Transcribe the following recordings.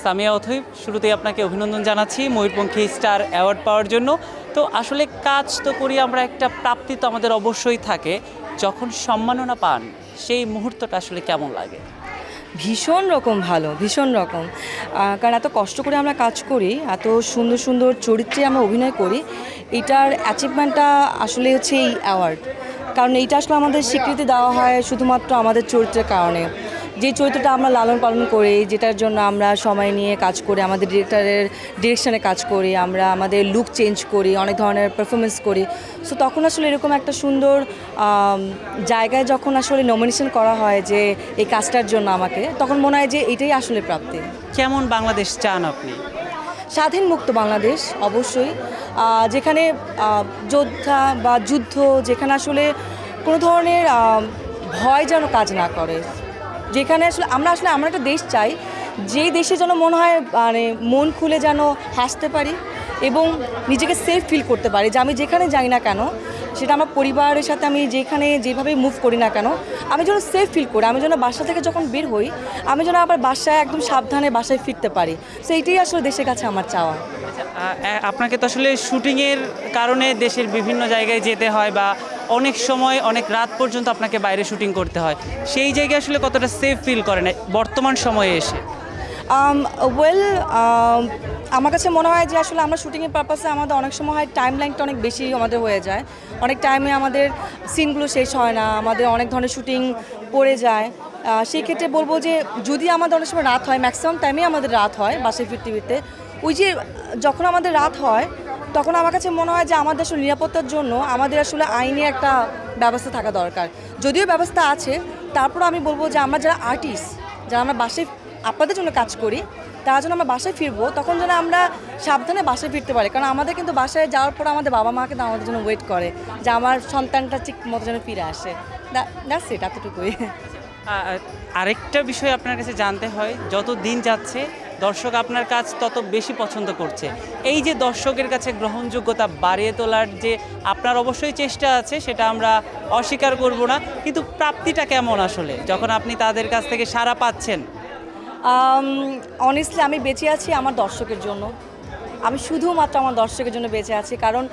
সামিয়া অথৈ, শুরুতেই আপনাকে অভিনন্দন জানাচ্ছি ময়ূরপঙ্খী স্টার অ্যাওয়ার্ড পাওয়ার জন্য। তো আসলে কাজ তো করি আমরা, একটা প্রাপ্তি তো আমাদের অবশ্যই থাকে। যখন সম্মাননা পান সেই মুহূর্তটা আসলে কেমন লাগে? ভীষণ রকম ভালো, ভীষণ রকম। কারণ এত কষ্ট করে আমরা কাজ করি, এত সুন্দর সুন্দর চরিত্রে আমরা অভিনয় করি, এটার অ্যাচিভমেন্টটা আসলে হচ্ছে এই অ্যাওয়ার্ড। কারণ এইটা আসলে আমাদের স্বীকৃতি দেওয়া হয় শুধুমাত্র আমাদের চরিত্রের কারণে। যে চরিত্রটা আমরা লালন পালন করি, যেটার জন্য আমরা সময় নিয়ে কাজ করি, আমাদের ডিরেক্টরের ডিরেকশনে কাজ করি, আমরা আমাদের লুক চেঞ্জ করি, অনেক ধরনের পারফরমেন্স করি। সো তখন আসলে এরকম একটা সুন্দর জায়গায় যখন আসলে নমিনেশন করা হয় যে এই কাজটার জন্য আমাকে, তখন মনে হয় যে এটাই আসলে প্রাপ্তি। কেমন বাংলাদেশ চান আপনি? স্বাধীন মুক্ত বাংলাদেশ অবশ্যই, যেখানে যোদ্ধা বা যুদ্ধ, যেখানে আসলে কোনো ধরনের ভয় যেন কাজ না করে, যেখানে আসলে আমরা একটা দেশ চাই, যেই দেশে যেন মনে হয় মানে মন খুলে যেন হাসতে পারি এবং নিজেকে সেফ ফিল করতে পারি, যে আমি যেখানে যাই না কেন, সেটা আমার পরিবারের সাথে আমি যেখানে যেভাবে মুভ করি না কেন, আমি যেন সেফ ফিল করি, আমি যেন বাসা থেকে যখন বের হই আমি যেন আবার বাসায় একদম সাবধানে বাসায় ফিরতে পারি। সো এইটাই আসলে দেশের কাছে আমার চাওয়া। আপনাকে তো আসলে শুটিংয়ের কারণে দেশের বিভিন্ন জায়গায় যেতে হয়, বা অনেক সময় অনেক রাত পর্যন্ত আপনাকে বাইরে শুটিং করতে হয়। সেই জায়গায় আসলে কতটা সেফ ফিল করেন বর্তমান সময়ে এসে? ওয়েল, আমার কাছে মনে হয় যে আসলে আমরা শুটিংয়ের পারপাসে আমাদের অনেক সময় হয় টাইম লাইনটা অনেক বেশি আমাদের হয়ে যায়, অনেক টাইমে আমাদের সিনগুলো শেষ হয় না, আমাদের অনেক ধরনের শুটিং পড়ে যায়। সেই ক্ষেত্রে বলবো যে যদি আমাদের অনেক সময় রাত হয়, ম্যাক্সিমাম টাইমেই আমাদের রাত হয় বাসায় ফিরতে ফিরতে, ওই যে যখন আমাদের রাত হয় তখন আমার কাছে মনে হয় যে আমাদের আসলে নিরাপত্তার জন্য আমাদের আসলে আইনে একটা ব্যবস্থা থাকা দরকার। যদিও ব্যবস্থা আছে, তারপর আমি বলবো যে আমরা যারা আর্টিস্ট, যারা আমরা বাসায় আপনাদের জন্য কাজ করি, তারা যেন আমরা বাসায় ফিরবো তখন যেন আমরা সাবধানে বাসায় ফিরতে পারি। কারণ আমাদের কিন্তু বাসায় যাওয়ার পর আমাদের বাবা মা কিন্তু আমাদের জন্য ওয়েট করে যে আমার সন্তানটা ঠিক মতো যেন ফিরে আসে। দ্যাটস ইট, এতটুকুই। আরেকটা বিষয় আপনার কাছে জানতে হয়, যত দিন যাচ্ছে দর্শক আপনার কাজ তত বেশি পছন্দ করছে। এই যে দর্শকের কাছে গ্রহণযোগ্যতা বাড়িয়ে তোলার যে আপনার অবশ্যই চেষ্টা আছে, সেটা আমরা অস্বীকার করব না, কিন্তু প্রাপ্তিটা কেমন আসলে যখন আপনি তাদের কাছ থেকে সাড়া পাচ্ছেন? অনেস্টলি আমি বেঁচে আছি আমার দর্শকের জন্য, আমি শুধুমাত্র আমার দর্শকের জন্য বেঁচে আছি। কারণ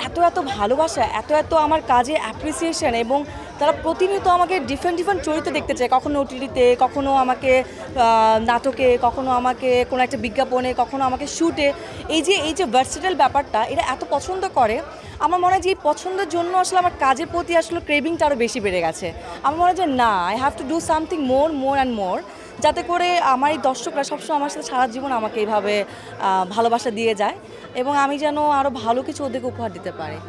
এত এত ভালোবাসা, এত এত আমার কাজে অ্যাপ্রিসিয়েশন, এবং তারা প্রতিনিয়ত আমাকে ডিফারেন্ট ডিফারেন্ট চরিত্র দেখতে চায়, কখনো ওটিটিতে, কখনো আমাকে নাটকে, কখনো আমাকে কোনো একটা বিজ্ঞাপনে, কখনো আমাকে শ্যুটে। এই যে ভার্সেটাইল ব্যাপারটা এরা এত পছন্দ করে, আমার মনে হয় যে এই পছন্দের জন্য আসলে আমার কাজের প্রতি আসলে ক্রেভিংটা আরও বেশি বেড়ে গেছে। আমার মনে হয় যে না, I have to do something more and more, যাতে করে আমার এই দর্শকরা সবসময় আমার সাথে সারা জীবন আমাকে এইভাবে ভালোবাসা দিয়ে যায় এবং আমি যেন আরও ভালো কিছু ওদেরকে উপহার দিতে পারি।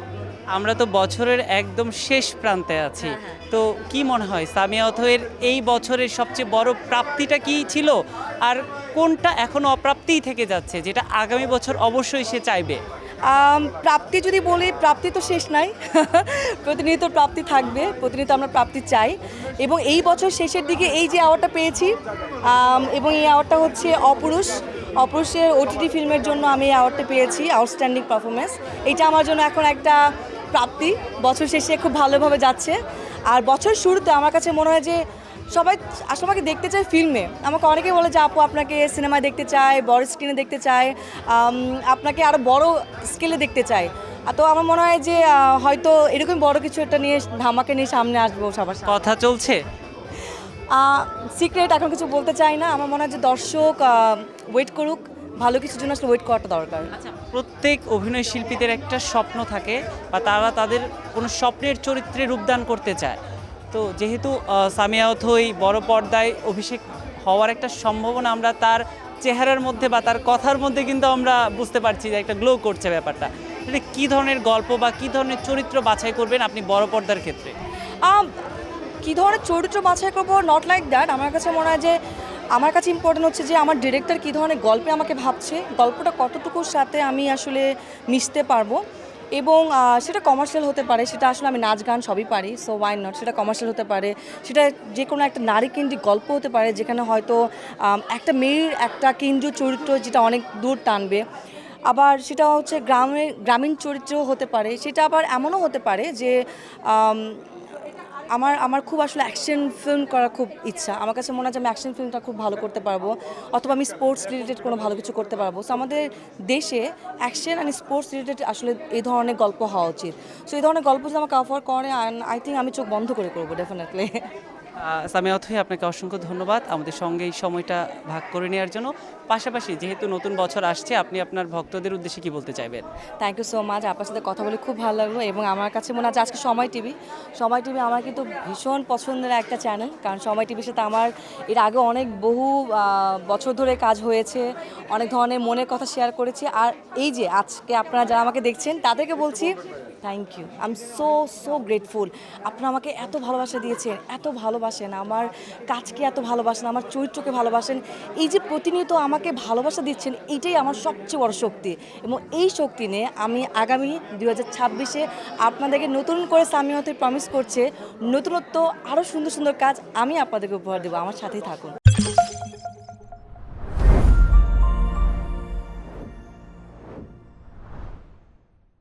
আমরা তো বছরের একদম শেষ প্রান্তে আছি, তো কি মনে হয় সামিয়া অথৈর এই বছরের সবচেয়ে বড় প্রাপ্তিটা কি ছিল, আর কোনটা এখনো অপ্রাপ্তিই থেকে যাচ্ছে যেটা আগামী বছর অবশ্যই সে চাইবে? প্রাপ্তি যদি বলি, প্রাপ্তি তো শেষ নাই। প্রতিনিয়ত প্রাপ্তি থাকবে, প্রতিনিয়ত আমরা প্রাপ্তি চাই। এবং এই বছর শেষের দিকে এই যে অ্যাওয়ার্ডটা পেয়েছি, এবং এই অ্যাওয়ার্ডটা হচ্ছে অপরূষের ওটিটি ফিল্মের জন্য আমি এই অ্যাওয়ার্ডটা পেয়েছি, আউটস্ট্যান্ডিং পারফরমেন্স। এটা আমার জন্য এখন একটা প্রাপ্তি। বছর শেষে খুব ভালোভাবে যাচ্ছে। আর বছর শুরুতে আমার কাছে মনে হয় যে সবাই আসলে আমাকে দেখতে চায় ফিল্মে। আমাকে অনেকেই বলে যে আপু আপনাকে সিনেমায় দেখতে চায়, বড় স্ক্রিনে দেখতে চায়, আপনাকে আরও বড় স্কেলে দেখতে চায়। তো আমার মনে হয় যে হয়তো এরকম বড় কিছু একটা নিয়ে, ধামাকে নিয়ে সামনে আসবো সবার সাথে। কথা চলছে? সিক্রেট এখন কিছু বলতে চাই না। আমার মনে হয় যে দর্শক ওয়েট করুক, ভালো কিছুর জন্য আসলে ওয়েট করাটা দরকার। আচ্ছা, প্রত্যেক অভিনয় শিল্পীদের একটা স্বপ্ন থাকে, বা তারা তাদের কোনো স্বপ্নের চরিত্রে রূপদান করতে চায়। তো যেহেতু সামিয়া অথৈ বড় পর্দায় অভিষেক হওয়ার একটা সম্ভাবনা আমরা তার চেহারার মধ্যে বা তার কথার মধ্যে কিন্তু আমরা বুঝতে পারছি যে একটা গ্লো করছে ব্যাপারটা। এটা কী ধরনের গল্প বা কী ধরনের চরিত্র বাছাই করবেন আপনি বড় পর্দার ক্ষেত্রে? কী ধরনের চরিত্র বাছাই করবো, নট লাইক দ্যাট। আমার কাছে মনে হয় যে আমার কাছে ইম্পর্টেন্ট হচ্ছে যে আমার ডিরেক্টর কী ধরনের গল্পে আমাকে ভাবছে, গল্পটা কতটুকুর সাথে আমি আসলে মিশতে পারবো। এবং সেটা কমার্শিয়াল হতে পারে, সেটা আসলে আমি নাচ গান সবই পারি, সো ওয়াই নট। সেটা কমার্শিয়াল হতে পারে, সেটা যে কোনো একটা নারী কেন্দ্রিক গল্প হতে পারে, যেখানে হয়তো একটা মেয়ের একটা কেন্দ্রীয় চরিত্র যেটা অনেক দূর টানবে। আবার সেটা হচ্ছে গ্রামীণ চরিত্রও হতে পারে, সেটা আবার এমনও হতে পারে যে আমার আমার খুব আসলে অ্যাকশন ফিল্ম করার খুব ইচ্ছা। আমার কাছে মনে হয় যে আমি অ্যাকশন ফিল্মটা খুব ভালো করতে পারবো, অথবা আমি স্পোর্টস রিলেটেড কোনো ভালো কিছু করতে পারবো। সো আমাদের দেশে অ্যাকশন অ্যান্ড স্পোর্টস রিলেটেড আসলে এই ধরনের গল্প হওয়া উচিত। সো এই ধরনের গল্প যদি আমাকে অফার করে, অ্যান্ড আই থিঙ্ক আমি চোখ বন্ধ করে করবো ডেফিনেটলি। সামিয়া অথই, আপনাকে অসংখ্য ধন্যবাদ আমাদের সঙ্গে এই সময়টা ভাগ করে নেওয়ার জন্য। পাশাপাশি যেহেতু নতুন বছর আসছে, আপনি আপনার ভক্তদের উদ্দেশ্যে কি বলতে চাইবেন? থ্যাংক ইউ সো মাচ, আপনার সাথে কথা বলে খুব ভালো লাগলো। এবং আমার কাছে মনে হচ্ছে আজকে সময় টিভি আমার কিন্তু ভীষণ পছন্দের একটা চ্যানেল, কারণ সময় টিভির সাথে আমার এর আগে অনেক বহু বছর ধরে কাজ হয়েছে, অনেক ধরনের মনের কথা শেয়ার করেছি। আর এই যে আজকে আপনারা যারা আমাকে দেখছেন তাদেরকে বলছি thank you, I am so grateful. আপনারা আমাকে এত ভালোবাসা দিয়েছেন, এত ভালোবাসেন আমার কাজকে, এত ভালোবাসেন আমার চরিত্রকে, ভালোবাসেন। এই যে প্রতিনিয়ত আমাকে ভালোবাসা দিচ্ছেন, এইটাই আমার সবচেয়ে বড় শক্তি। এবং এই শক্তি নিয়ে আমি আগামী 2026-এ আপনাদেরকে নতুন করে সামিয়া অথই প্রমিস করছে নতুনত্ব, আরও সুন্দর সুন্দর কাজ আমি আপনাদেরকে উপহার দেবো। আমার সাথেই থাকুন।